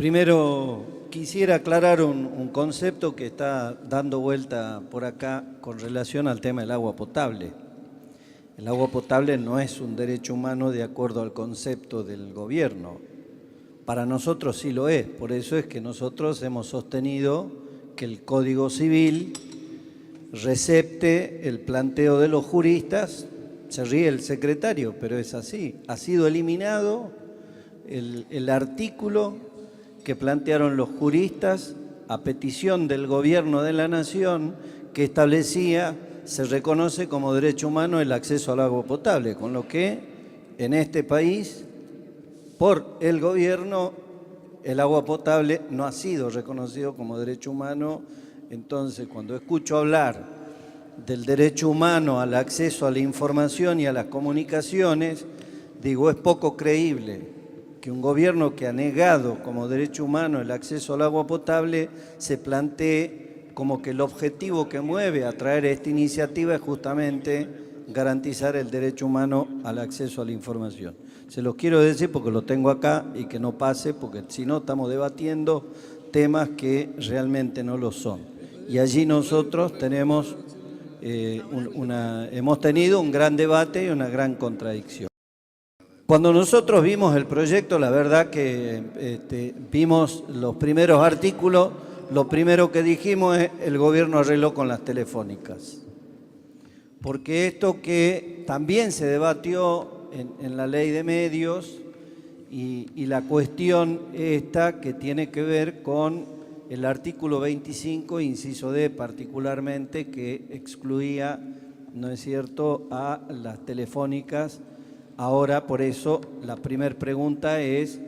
Primero, quisiera aclarar un concepto que está dando vuelta por acá con relación al tema del agua potable. El agua potable no es un derecho humano de acuerdo al concepto del gobierno. Para nosotros sí lo es, por eso es que nosotros hemos sostenido que el Código Civil recepte el planteo de los juristas. Se ríe el secretario, pero es así. Ha sido eliminado el artículo que plantearon los juristas a petición del gobierno de la nación, que establecía, se reconoce como derecho humano el acceso al agua potable, con lo que en este país, por el gobierno, el agua potable no ha sido reconocido como derecho humano. Entonces, cuando escucho hablar del derecho humano al acceso a la información y a las comunicaciones, digo, es poco creíble que un gobierno que ha negado como derecho humano el acceso al agua potable se plantee como que el objetivo que mueve a traer esta iniciativa es justamente garantizar el derecho humano al acceso a la información. Se los quiero decir porque lo tengo acá y que no pase, porque si no estamos debatiendo temas que realmente no lo son. Y allí nosotros tenemos, hemos tenido un gran debate y una gran contradicción. Cuando nosotros vimos el proyecto, la verdad que vimos los primeros artículos, lo primero que dijimos es el gobierno arregló con las telefónicas. Porque esto que también se debatió en la ley de medios y la cuestión esta que tiene que ver con el artículo 25, inciso D particularmente, que excluía, ¿no es cierto?, a las telefónicas. Ahora, por eso, la primera pregunta es,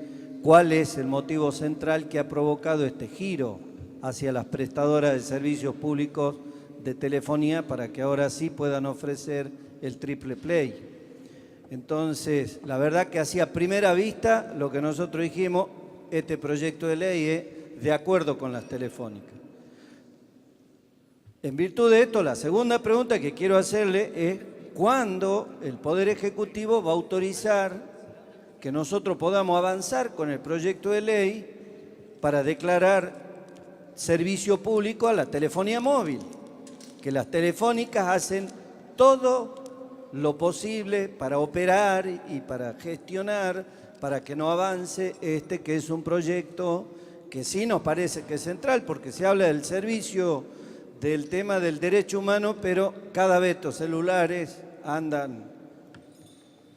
¿cuál es el motivo central que ha provocado este giro hacia las prestadoras de servicios públicos de telefonía para que ahora sí puedan ofrecer el triple play? Entonces, la verdad que así a primera vista, lo que nosotros dijimos, este proyecto de ley es de acuerdo con las telefónicas. En virtud de esto, la segunda pregunta que quiero hacerle es, ¿cuándo el Poder Ejecutivo va a autorizar que nosotros podamos avanzar con el proyecto de ley para declarar servicio público a la telefonía móvil? Que las telefónicas hacen todo lo posible para operar y para gestionar, para que no avance que es un proyecto que sí nos parece que es central, porque se habla del servicio, del tema del derecho humano, pero cada vez estos celulares andan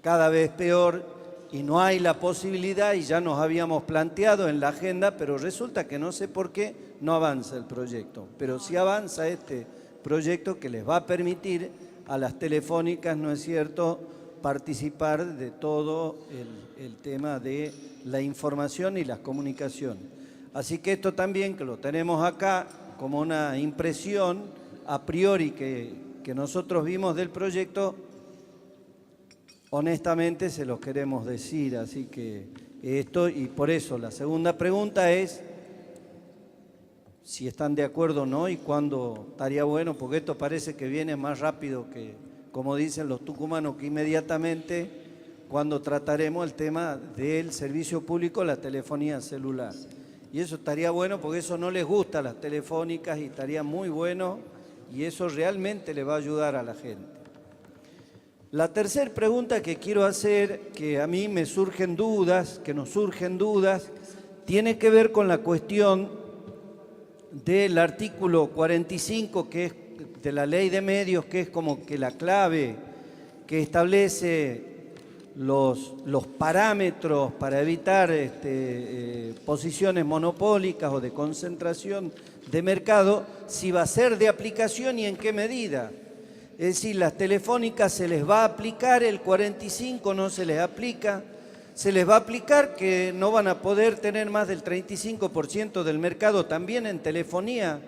cada vez peor y no hay la posibilidad, y ya nos habíamos planteado en la agenda, pero resulta que no sé por qué no avanza el proyecto. Pero sí avanza este proyecto que les va a permitir a las telefónicas, ¿no es cierto?, participar de todo el tema de la información y las comunicaciones. Así que esto también, que lo tenemos acá como una impresión a priori que nosotros vimos del proyecto, honestamente se los queremos decir. Así que esto, y por eso la segunda pregunta es si están de acuerdo o no y cuándo estaría bueno, porque esto parece que viene más rápido que, como dicen los tucumanos, que inmediatamente, cuando trataremos el tema del servicio público, la telefonía celular. Y eso estaría bueno porque eso no les gusta a las telefónicas y estaría muy bueno y eso realmente le va a ayudar a la gente. La tercera pregunta que quiero hacer, que a mí me surgen dudas, que nos surgen dudas, tiene que ver con la cuestión del artículo 45, que es de la ley de medios, que es como que la clave que establece los parámetros para evitar posiciones monopólicas o de concentración de mercado, si va a ser de aplicación y en qué medida. Es decir, las telefónicas se les va a aplicar el 45, no se les aplica. Se les va a aplicar que no van a poder tener más del 35% del mercado también en telefonía.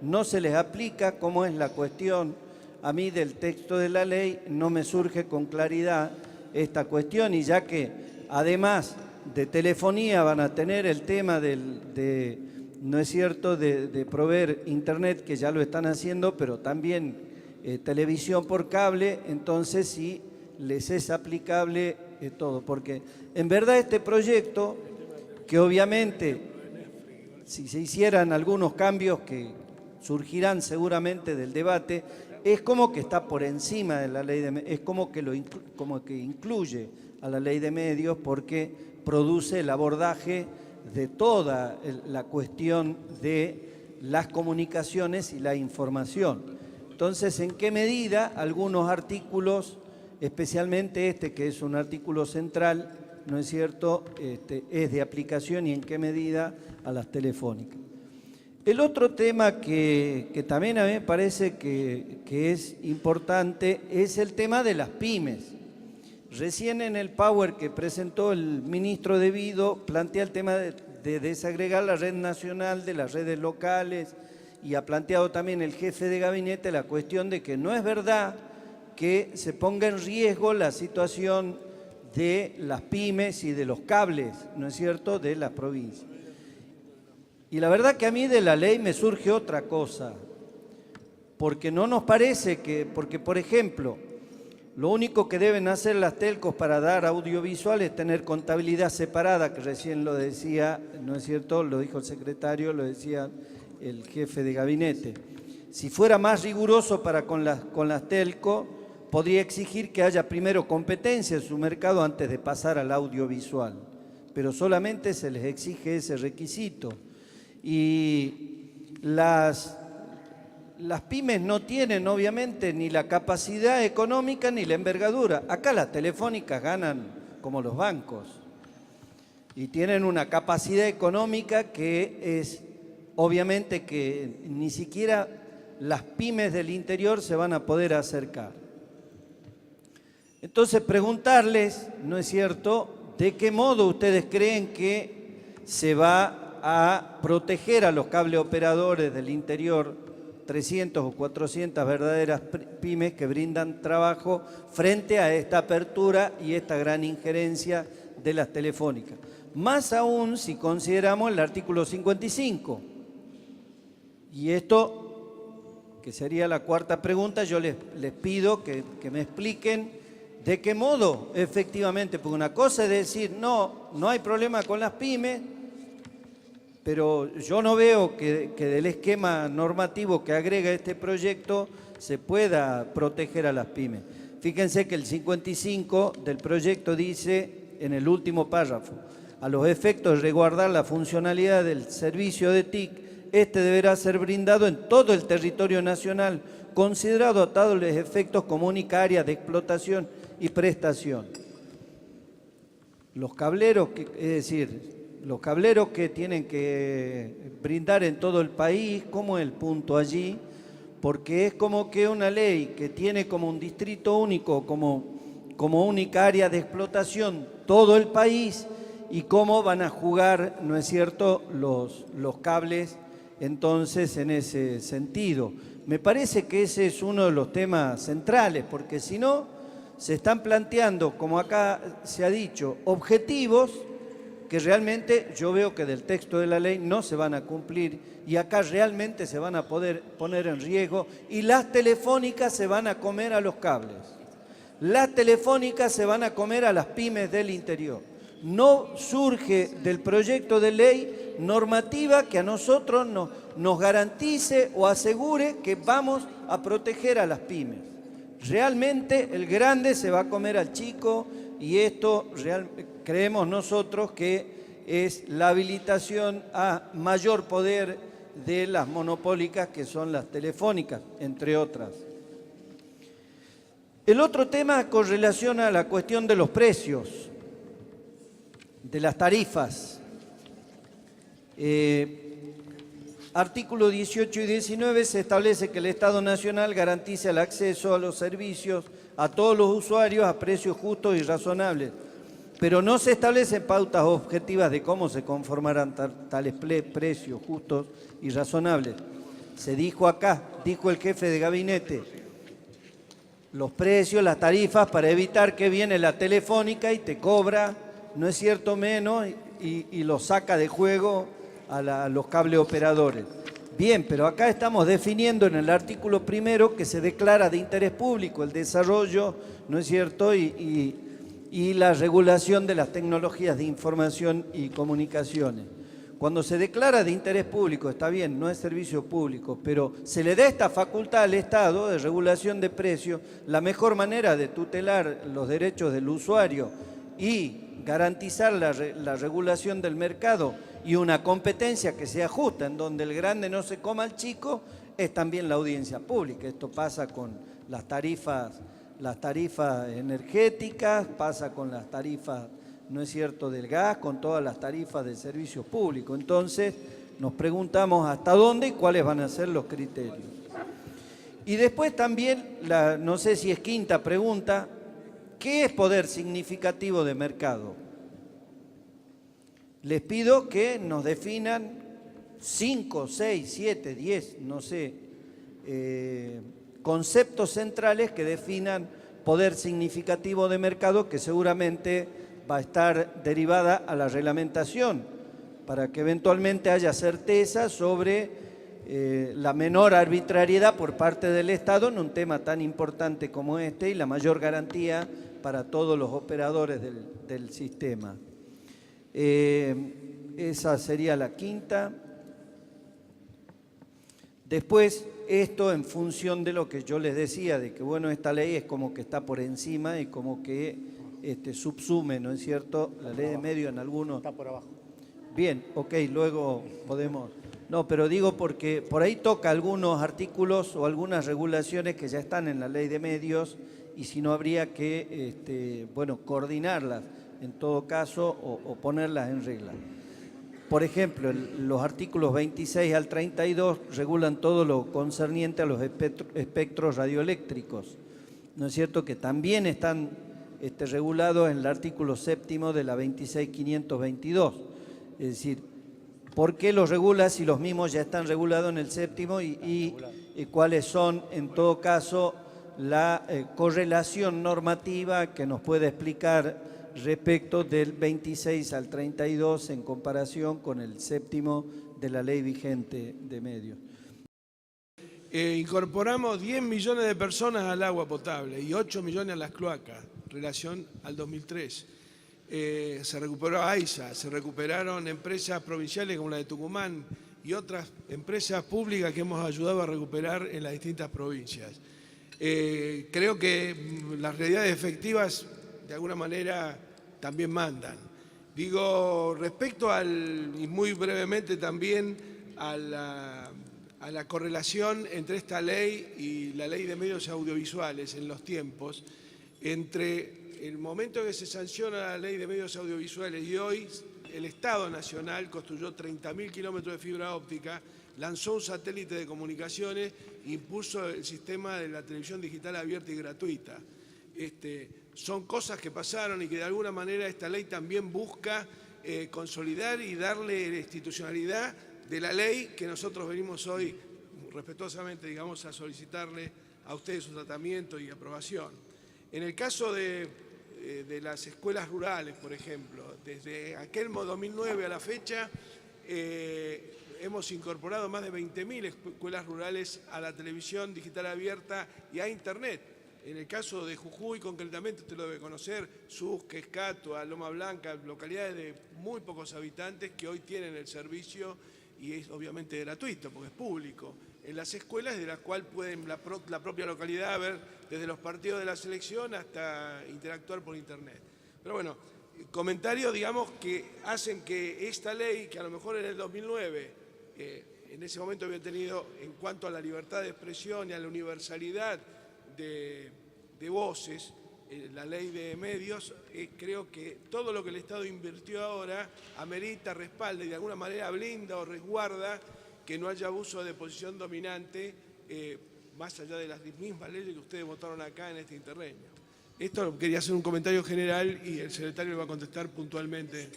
No se les aplica. ¿Cómo es la cuestión? A mí del texto de la ley no me surge con claridad esta cuestión, y ya que además de telefonía van a tener el tema ¿no es cierto?, de proveer internet, que ya lo están haciendo, pero también televisión por cable, entonces sí les es aplicable todo, porque en verdad este proyecto, que obviamente si se hicieran algunos cambios que surgirán seguramente del debate, es como que está por encima de la ley de medios, es como que incluye a la ley de medios porque produce el abordaje de toda la cuestión de las comunicaciones y la información. Entonces, ¿en qué medida algunos artículos, especialmente este que es un artículo central, ¿no es cierto?, es de aplicación y en qué medida a las telefónicas? El otro tema que también a mí me parece que es importante es el tema de las pymes. Recién en el Power que presentó el ministro De Vido plantea el tema de desagregar la red nacional de las redes locales y ha planteado también el jefe de gabinete la cuestión de que no es verdad que se ponga en riesgo la situación de las pymes y de los cables, ¿no es cierto?, de la provincia. Y la verdad que a mí de la ley me surge otra cosa, porque no nos parece que, porque por ejemplo, lo único que deben hacer las telcos para dar audiovisual es tener contabilidad separada, que recién lo decía, ¿no es cierto?, lo dijo el secretario, lo decía el jefe de gabinete. Si fuera más riguroso para con las telcos, podría exigir que haya primero competencia en su mercado antes de pasar al audiovisual, pero solamente se les exige ese requisito. Y las pymes no tienen obviamente ni la capacidad económica ni la envergadura. Acá las telefónicas ganan como los bancos y tienen una capacidad económica que es obviamente que ni siquiera las pymes del interior se van a poder acercar. Entonces preguntarles, ¿no es cierto?, ¿de qué modo ustedes creen que se va a proteger a los cableoperadores del interior, 300 o 400 verdaderas pymes que brindan trabajo frente a esta apertura y esta gran injerencia de las telefónicas? Más aún si consideramos el artículo 55. Y esto, que sería la cuarta pregunta, yo les pido que me expliquen de qué modo efectivamente, porque una cosa es decir, no hay problema con las pymes, pero yo no veo que del esquema normativo que agrega este proyecto se pueda proteger a las pymes. Fíjense que el 55 del proyecto dice en el último párrafo, a los efectos de resguardar la funcionalidad del servicio de TIC, este deberá ser brindado en todo el territorio nacional, considerado a todos los efectos como única área de explotación y prestación. Los cableros, es decir, los cableros que tienen que brindar en todo el país, ¿cómo es el punto allí? Porque es como que una ley que tiene como un distrito único, como única área de explotación todo el país, y cómo van a jugar, ¿no es cierto?, los cables entonces en ese sentido. Me parece que ese es uno de los temas centrales, porque si no, se están planteando, como acá se ha dicho, objetivos que realmente yo veo que del texto de la ley no se van a cumplir y acá realmente se van a poder poner en riesgo y las telefónicas se van a comer a los cables. Las telefónicas se van a comer a las pymes del interior. No surge del proyecto de ley normativa que a nosotros nos garantice o asegure que vamos a proteger a las pymes. Realmente el grande se va a comer al chico y esto creemos nosotros que es la habilitación a mayor poder de las monopólicas que son las telefónicas, entre otras. El otro tema con relación a la cuestión de los precios, de las tarifas. Artículos 18 y 19 se establece que el Estado Nacional garantiza el acceso a los servicios a todos los usuarios a precios justos y razonables, pero no se establecen pautas objetivas de cómo se conformarán tales precios justos y razonables. Se dijo acá, dijo el jefe de gabinete, los precios, las tarifas para evitar que viene la telefónica y te cobra, no es cierto, menos y lo saca de juego a los cableoperadores. Bien, pero acá estamos definiendo en el artículo primero que se declara de interés público el desarrollo, ¿no es cierto?, y la regulación de las tecnologías de información y comunicaciones. Cuando se declara de interés público, está bien, no es servicio público, pero se le da esta facultad al Estado de regulación de precios, la mejor manera de tutelar los derechos del usuario y garantizar la regulación del mercado y una competencia que sea justa, en donde el grande no se coma al chico, es también la audiencia pública. Esto pasa con las tarifas energéticas, pasa con las tarifas, ¿no es cierto?, del gas, con todas las tarifas del servicio público. Entonces, nos preguntamos hasta dónde y cuáles van a ser los criterios. Y después también, no sé si es quinta pregunta, ¿qué es poder significativo de mercado? Les pido que nos definan 5, 6, 7, 10, no sé, conceptos centrales que definan poder significativo de mercado, que seguramente va a estar derivada a la reglamentación, para que eventualmente haya certeza sobre la menor arbitrariedad por parte del Estado en un tema tan importante como este y la mayor garantía para todos los operadores del sistema. Esa sería la quinta. Después, esto en función de lo que yo les decía, de que bueno, esta ley es como que está por encima y como que subsume, ¿no es cierto?, la ley de medios en algunos. Está por abajo. Bien, ok, luego podemos. No, pero digo porque por ahí toca algunos artículos o algunas regulaciones que ya están en la ley de medios y si no habría que, bueno, coordinarlas en todo caso o ponerlas en regla. Por ejemplo, los artículos 26 al 32 regulan todo lo concerniente a los espectros radioeléctricos, ¿no es cierto?, que también están regulados en el artículo 7º de la 26.522. Es decir, ¿por qué los regula si los mismos ya están regulados en el 7º y cuáles son, en todo caso, la correlación normativa que nos puede explicar respecto del 26 al 32 en comparación con el 7º de la ley vigente de medios? Incorporamos 10 millones de personas al agua potable y 8 millones a las cloacas, en relación al 2003. Se recuperó AISA, se recuperaron empresas provinciales como la de Tucumán y otras empresas públicas que hemos ayudado a recuperar en las distintas provincias. Creo que las realidades efectivas de alguna manera también mandan. Digo, respecto y muy brevemente también a la correlación entre esta ley y la ley de medios audiovisuales en los tiempos, entre el momento en que se sanciona la ley de medios audiovisuales y hoy, el Estado Nacional construyó 30.000 kilómetros de fibra óptica, lanzó un satélite de comunicaciones e impuso el sistema de la televisión digital abierta y gratuita. Son cosas que pasaron y que de alguna manera esta ley también busca consolidar y darle la institucionalidad de la ley que nosotros venimos hoy respetuosamente, digamos, a solicitarle a ustedes su tratamiento y aprobación. En el caso de las escuelas rurales, por ejemplo, desde aquel 2009 a la fecha, hemos incorporado más de 20.000 escuelas rurales a la televisión digital abierta y a Internet. En el caso de Jujuy, concretamente, usted lo debe conocer, Susque, Escatua, Loma Blanca, localidades de muy pocos habitantes que hoy tienen el servicio y es obviamente gratuito porque es público. En las escuelas de las cuales pueden la propia localidad ver desde los partidos de la selección hasta interactuar por Internet. Pero bueno, comentarios, digamos, que hacen que esta ley, que a lo mejor en el 2009, en ese momento había tenido, en cuanto a la libertad de expresión y a la universalidad de voces, la ley de medios, creo que todo lo que el Estado invirtió ahora amerita, respalda y de alguna manera blinda o resguarda que no haya abuso de posición dominante, más allá de las mismas leyes que ustedes votaron acá en este interreño. Esto quería hacer un comentario general y el secretario le va a contestar puntualmente.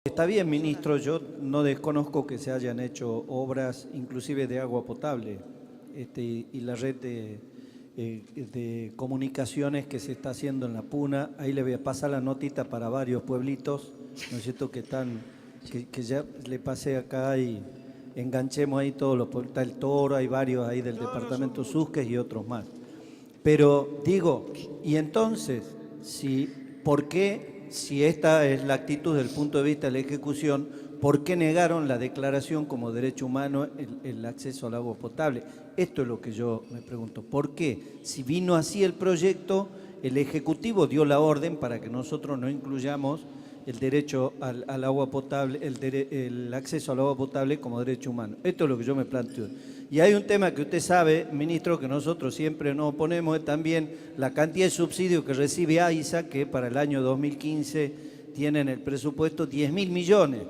Está bien, ministro, yo no desconozco que se hayan hecho obras inclusive de agua potable y la red de comunicaciones que se está haciendo en La Puna. Ahí le voy a pasar la notita para varios pueblitos, ¿no es cierto?, que ya le pasé acá y enganchemos ahí todos los pueblos. Está el Toro, hay varios ahí del departamento Susques y otros más. Pero digo, y entonces, ¿por qué si esta es la actitud desde el punto de vista de la ejecución, ¿por qué negaron la declaración como derecho humano el acceso al agua potable? Esto es lo que yo me pregunto. ¿Por qué? Si vino así el proyecto, el Ejecutivo dio la orden para que nosotros no incluyamos el derecho al agua potable, el acceso al agua potable como derecho humano. Esto es lo que yo me planteo. Y hay un tema que usted sabe, ministro, que nosotros siempre nos oponemos, es también la cantidad de subsidios que recibe AISA, que para el año 2015 tienen el presupuesto 10.000 millones.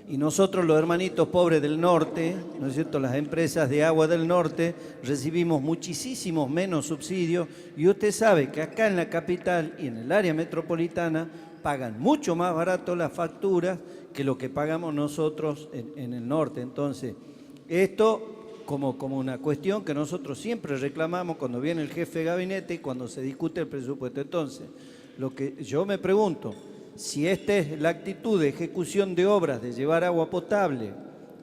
Y nosotros, los hermanitos pobres del norte, ¿no es cierto?, las empresas de agua del norte, recibimos muchísimos menos subsidios. Y usted sabe que acá en la capital y en el área metropolitana pagan mucho más barato las facturas que lo que pagamos nosotros en el norte. Entonces, esto como una cuestión que nosotros siempre reclamamos cuando viene el jefe de gabinete y cuando se discute el presupuesto. Entonces, lo que yo me pregunto, si esta es la actitud de ejecución de obras, de llevar agua potable,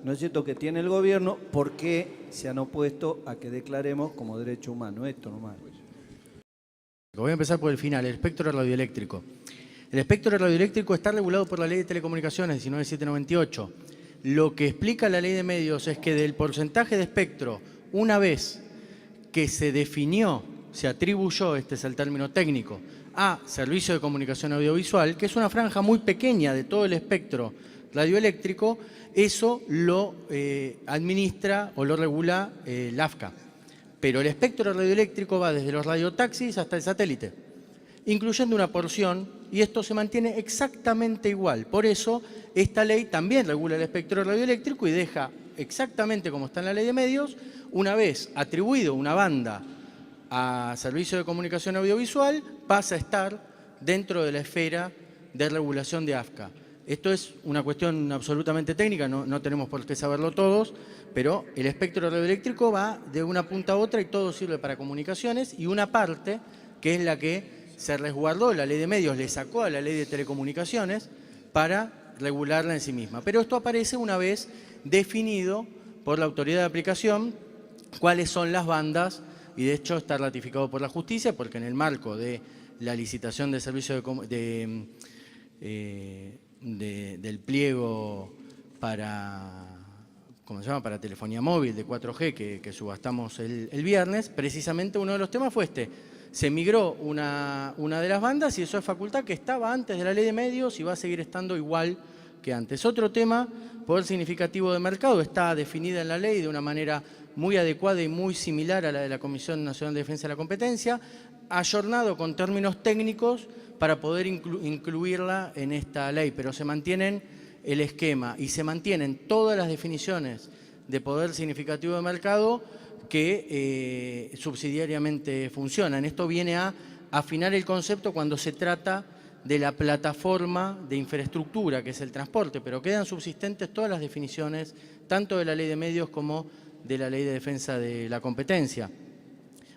¿no es cierto?, que tiene el gobierno, ¿por qué se han opuesto a que declaremos como derecho humano esto nomás? Voy a empezar por el final, el espectro radioeléctrico. El espectro radioeléctrico está regulado por la Ley de Telecomunicaciones 19798. Lo que explica la Ley de Medios es que del porcentaje de espectro, una vez que se definió, se atribuyó, este es el término técnico, a servicio de comunicación audiovisual, que es una franja muy pequeña de todo el espectro radioeléctrico, eso lo administra o lo regula el AFCA. Pero el espectro radioeléctrico va desde los radiotaxis hasta el satélite, incluyendo una porción, y esto se mantiene exactamente igual. Por eso, esta ley también regula el espectro radioeléctrico y deja exactamente como está en la Ley de Medios, una vez atribuido una banda a servicio de comunicación audiovisual, pasa a estar dentro de la esfera de regulación de AFCA. Esto es una cuestión absolutamente técnica, no tenemos por qué saberlo todos, pero el espectro radioeléctrico va de una punta a otra y todo sirve para comunicaciones, y una parte, que es la que se resguardó, la Ley de Medios le sacó a la Ley de Telecomunicaciones para regularla en sí misma. Pero esto aparece una vez definido por la autoridad de aplicación cuáles son las bandas, y de hecho está ratificado por la justicia, porque en el marco de la licitación de servicio del pliego para, ¿cómo se llama?, para telefonía móvil de 4G que subastamos el viernes, precisamente uno de los temas fue este. Se migró una de las bandas y eso es facultad que estaba antes de la Ley de Medios y va a seguir estando igual que antes. Otro tema, poder significativo de mercado, está definida en la ley de una manera muy adecuada y muy similar a la de la Comisión Nacional de Defensa de la Competencia, ayornado con términos técnicos para poder incluirla en esta ley, pero se mantienen el esquema y se mantienen todas las definiciones de poder significativo de mercado que subsidiariamente funcionan. Esto viene a afinar el concepto cuando se trata de la plataforma de infraestructura, que es el transporte, pero quedan subsistentes todas las definiciones, tanto de la Ley de Medios como de la Ley de Defensa de la Competencia.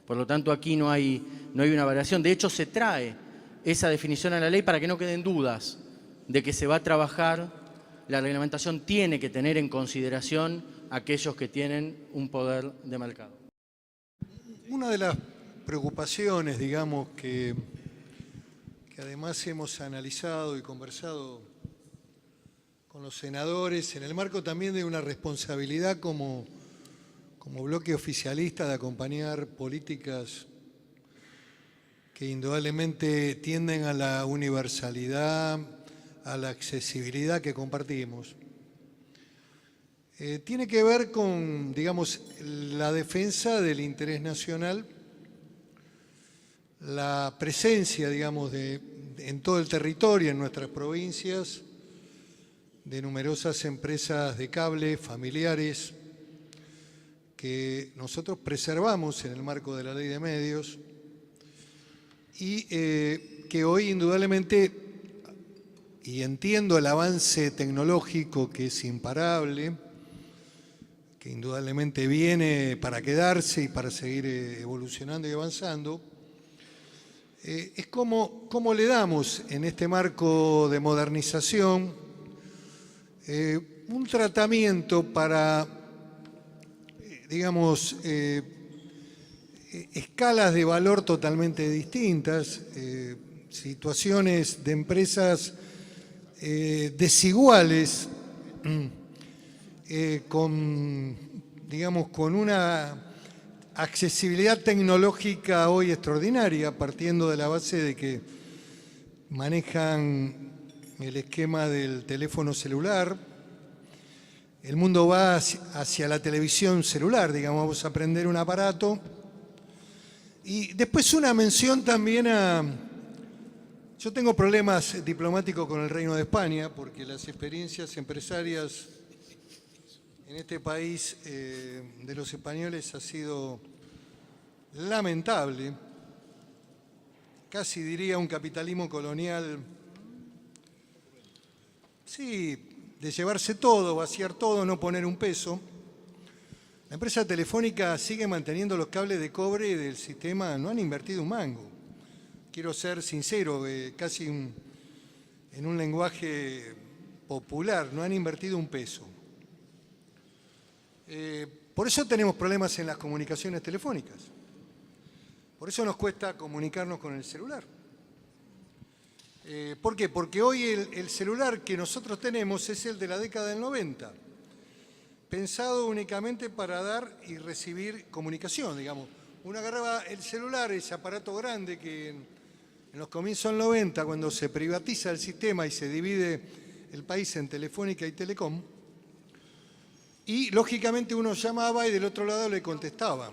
Por lo tanto, aquí no hay una variación. De hecho, se trae esa definición a la ley para que no queden dudas de que se va a trabajar. La reglamentación tiene que tener en consideración aquellos que tienen un poder de mercado. Una de las preocupaciones, digamos, que además hemos analizado y conversado con los senadores, en el marco también de una responsabilidad como bloque oficialista de acompañar políticas que indudablemente tienden a la universalidad, a la accesibilidad que compartimos. Tiene que ver con, digamos, la defensa del interés nacional, la presencia, digamos, en todo el territorio, en nuestras provincias, de numerosas empresas de cable familiares que nosotros preservamos en el marco de la Ley de Medios y que hoy indudablemente, y entiendo el avance tecnológico que es imparable, que indudablemente viene para quedarse y para seguir evolucionando y avanzando, es cómo le damos en este marco de modernización un tratamiento para, digamos, escalas de valor totalmente distintas. situaciones de empresas desiguales, con una accesibilidad tecnológica hoy extraordinaria, partiendo de la base de que manejan el esquema del teléfono celular. El mundo va hacia la televisión celular, digamos, vamos a prender un aparato. Y después una mención también a... Yo tengo problemas diplomáticos con el Reino de España, porque las experiencias empresarias en este país de los españoles ha sido lamentable, casi diría un capitalismo colonial, sí, de llevarse todo, vaciar todo, no poner un peso. La empresa telefónica sigue manteniendo los cables de cobre del sistema, no han invertido un mango. Quiero ser sincero, casi en un lenguaje popular, no han invertido un peso. Por eso tenemos problemas en las comunicaciones telefónicas. Por eso nos cuesta comunicarnos con el celular. ¿Por qué? Porque hoy el celular que nosotros tenemos es el de la década del 90, pensado únicamente para dar y recibir comunicación, digamos. Uno agarraba el celular, ese aparato grande que en los comienzos del 90, cuando se privatiza el sistema y se divide el país en Telefónica y Telecom, y lógicamente uno llamaba y del otro lado le contestaban.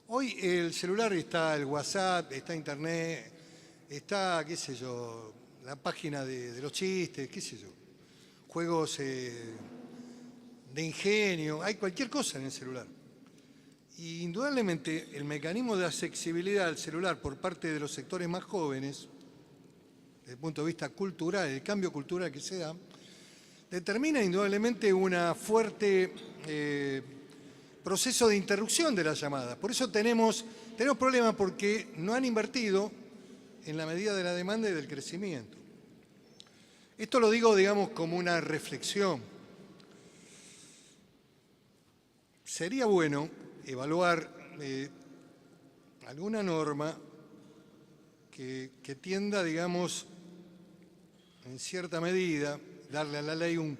Hoy el celular está el WhatsApp, está Internet, está, qué sé yo, la página de los chistes, qué sé yo, juegos de ingenio, hay cualquier cosa en el celular. Y indudablemente el mecanismo de accesibilidad al celular por parte de los sectores más jóvenes, desde el punto de vista cultural, el cambio cultural que se da, determina indudablemente una fuerte proceso de interrupción de las llamadas. Por eso tenemos problemas porque no han invertido en la medida de la demanda y del crecimiento. Esto lo digo, digamos, como una reflexión. Sería bueno evaluar alguna norma que tienda, digamos, en cierta medida, darle a la ley un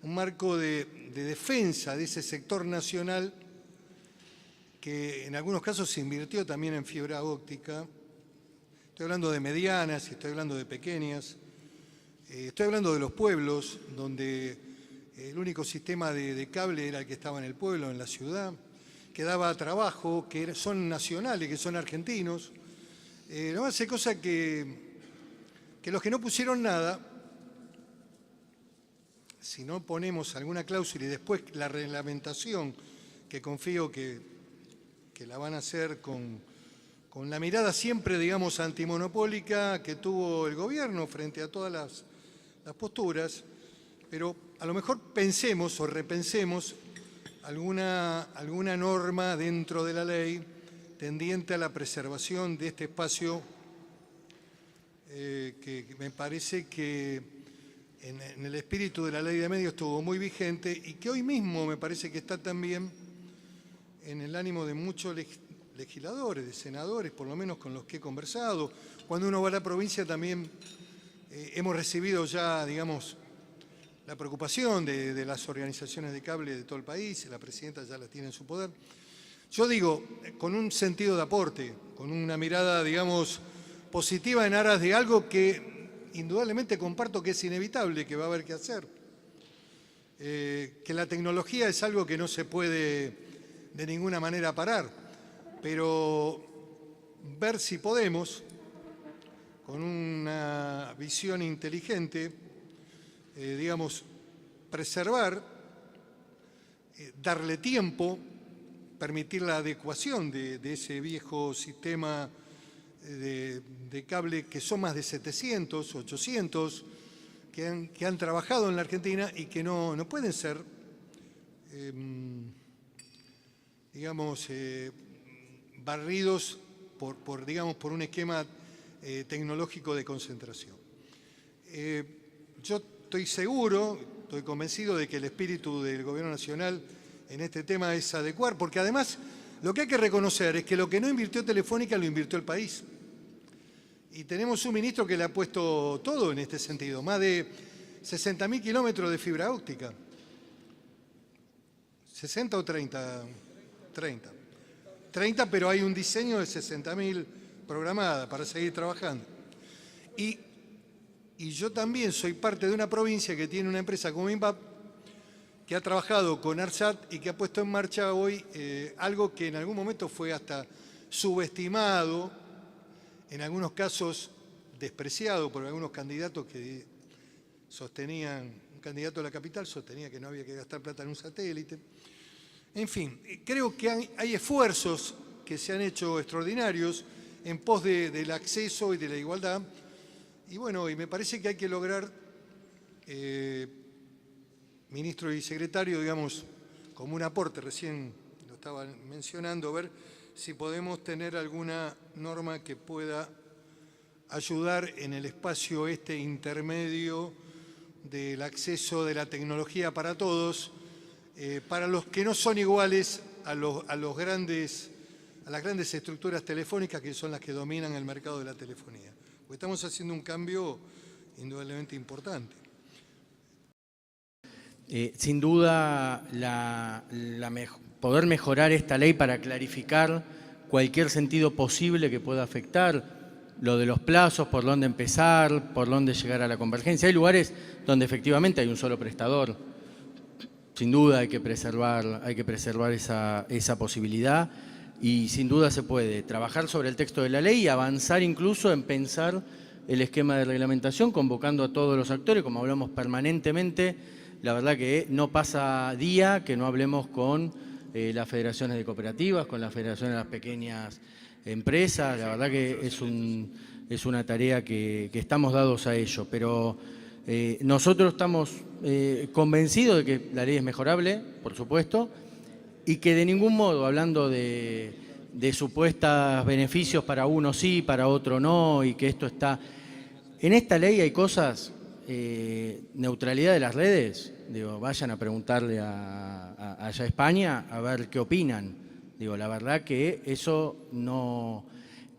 marco de defensa de ese sector nacional que en algunos casos se invirtió también en fibra óptica. Estoy hablando de medianas, estoy hablando de pequeñas, estoy hablando de los pueblos, donde el único sistema de cable era el que estaba en el pueblo, en la ciudad, que daba trabajo, que son nacionales, que son argentinos. No hace cosa que los que no pusieron nada, si no ponemos alguna cláusula y después la reglamentación, que confío que la van a hacer con la mirada siempre, digamos, antimonopólica que tuvo el gobierno frente a todas las posturas, pero a lo mejor pensemos o repensemos alguna norma dentro de la ley tendiente a la preservación de este espacio que me parece que en el espíritu de la ley de medios estuvo muy vigente y que hoy mismo me parece que está también en el ánimo de muchos legisladores, de senadores, por lo menos con los que he conversado. Cuando uno va a la provincia también hemos recibido ya, digamos, la preocupación de las organizaciones de cable de todo el país, la presidenta ya la tiene en su poder. Yo digo, con un sentido de aporte, con una mirada, digamos, positiva en aras de algo que indudablemente comparto que es inevitable, que va a haber que hacer. Que la tecnología es algo que no se puede de ninguna manera parar, pero ver si podemos, con una visión inteligente, digamos, preservar, darle tiempo, permitir la adecuación de ese viejo sistema de cable que son más de 700, 800, que han trabajado en la Argentina y que no pueden ser, digamos, barridos por un esquema tecnológico de concentración. Yo estoy seguro, estoy convencido de que el espíritu del Gobierno Nacional en este tema es adecuar, porque además lo que hay que reconocer es que lo que no invirtió Telefónica lo invirtió el país. Y tenemos un ministro que le ha puesto todo en este sentido, más de 60.000 kilómetros de fibra óptica. 60 o 30, 30. 30, pero hay un diseño de 60.000 programada para seguir trabajando. Y yo también soy parte de una provincia que tiene una empresa como INVAP, que ha trabajado con ARSAT y que ha puesto en marcha hoy algo que en algún momento fue hasta subestimado, en algunos casos despreciado por algunos candidatos que sostenían, un candidato de la capital sostenía que no había que gastar plata en un satélite. En fin, creo que hay esfuerzos que se han hecho extraordinarios en pos del acceso y de la igualdad. Y bueno, y me parece que hay que lograr, ministro y secretario, digamos, como un aporte, recién lo estaba mencionando, ver si podemos tener alguna norma que pueda ayudar en el espacio intermedio del acceso de la tecnología para todos, para los que no son iguales a las grandes estructuras telefónicas que son las que dominan el mercado de la telefonía. Porque estamos haciendo un cambio indudablemente importante. Sin duda, poder mejorar esta ley para clarificar cualquier sentido posible que pueda afectar, lo de los plazos, por dónde empezar, por dónde llegar a la convergencia. Hay lugares donde efectivamente hay un solo prestador. Sin duda hay que preservar esa posibilidad y sin duda se puede trabajar sobre el texto de la ley y avanzar incluso en pensar el esquema de reglamentación, convocando a todos los actores, como hablamos permanentemente. La verdad que no pasa día que no hablemos con las federaciones de cooperativas, con las federaciones de las pequeñas empresas. La verdad que es una tarea que estamos dados a ello, pero nosotros estamos convencidos de que la ley es mejorable, por supuesto, y que de ningún modo, hablando de supuestos beneficios para uno sí, para otro no, y que esto está... En esta ley hay cosas, neutralidad de las redes, digo, vayan a preguntarle allá a España a ver qué opinan. Digo, la verdad que eso no...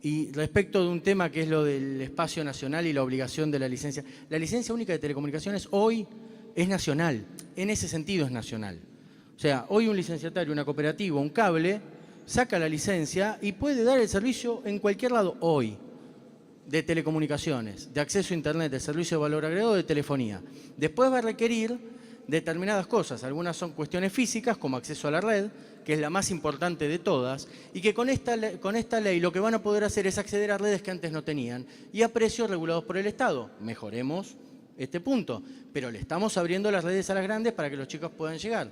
Y respecto de un tema que es lo del espacio nacional y la obligación de la licencia única de telecomunicaciones hoy es nacional, en ese sentido es nacional. O sea, hoy un licenciatario, una cooperativa, un cable, saca la licencia y puede dar el servicio en cualquier lado hoy, de telecomunicaciones, de acceso a internet, de servicio de valor agregado, de telefonía. Después va a requerir determinadas cosas, algunas son cuestiones físicas, como acceso a la red, que es la más importante de todas, y que con esta ley lo que van a poder hacer es acceder a redes que antes no tenían, y a precios regulados por el Estado. Mejoremos este punto, pero le estamos abriendo las redes a las grandes para que los chicos puedan llegar.